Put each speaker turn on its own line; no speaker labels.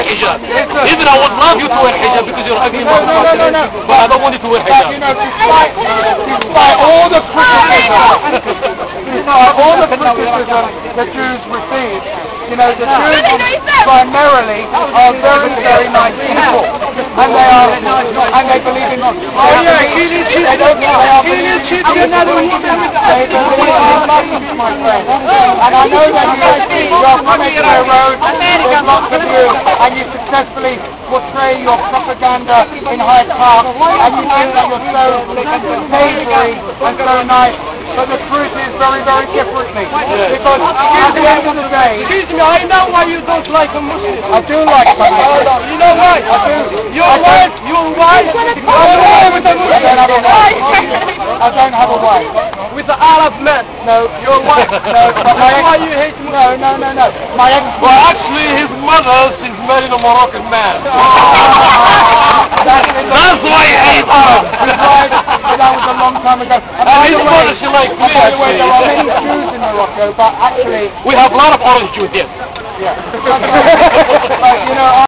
hijab. Even I would love you to wear hijab because you're ugly. No, but I don't want you to wear hijab.
You know, despite all the criticism the Jews receive, you know, the Jews primarily are very, very nice people, and they believe in nothing, my friend. And I know that you're making a road, there's lots of you, and you successfully portray your propaganda in Hyde Park, and you think that you're so savoury and so nice. But the truth is very, very differently. Because at the end of the day...
Excuse me, I know why you don't like a Muslim.
I do like Muslims.
You know why?
I do.
Your wife?
I don't have a wife.
With the Arab man?
No.
Your wife?
No. But my ex...
Why you hate Muslims?
No. My ex...
Well, actually, his mother, she's married a Moroccan man. That's why he hates Arabs.
That was a long time ago.
And his mother, she likes me,
By the way, there are
actually.
many Jews in Morocco, but actually...
We have a lot of orange Jews, yes.
Yeah. But, you know,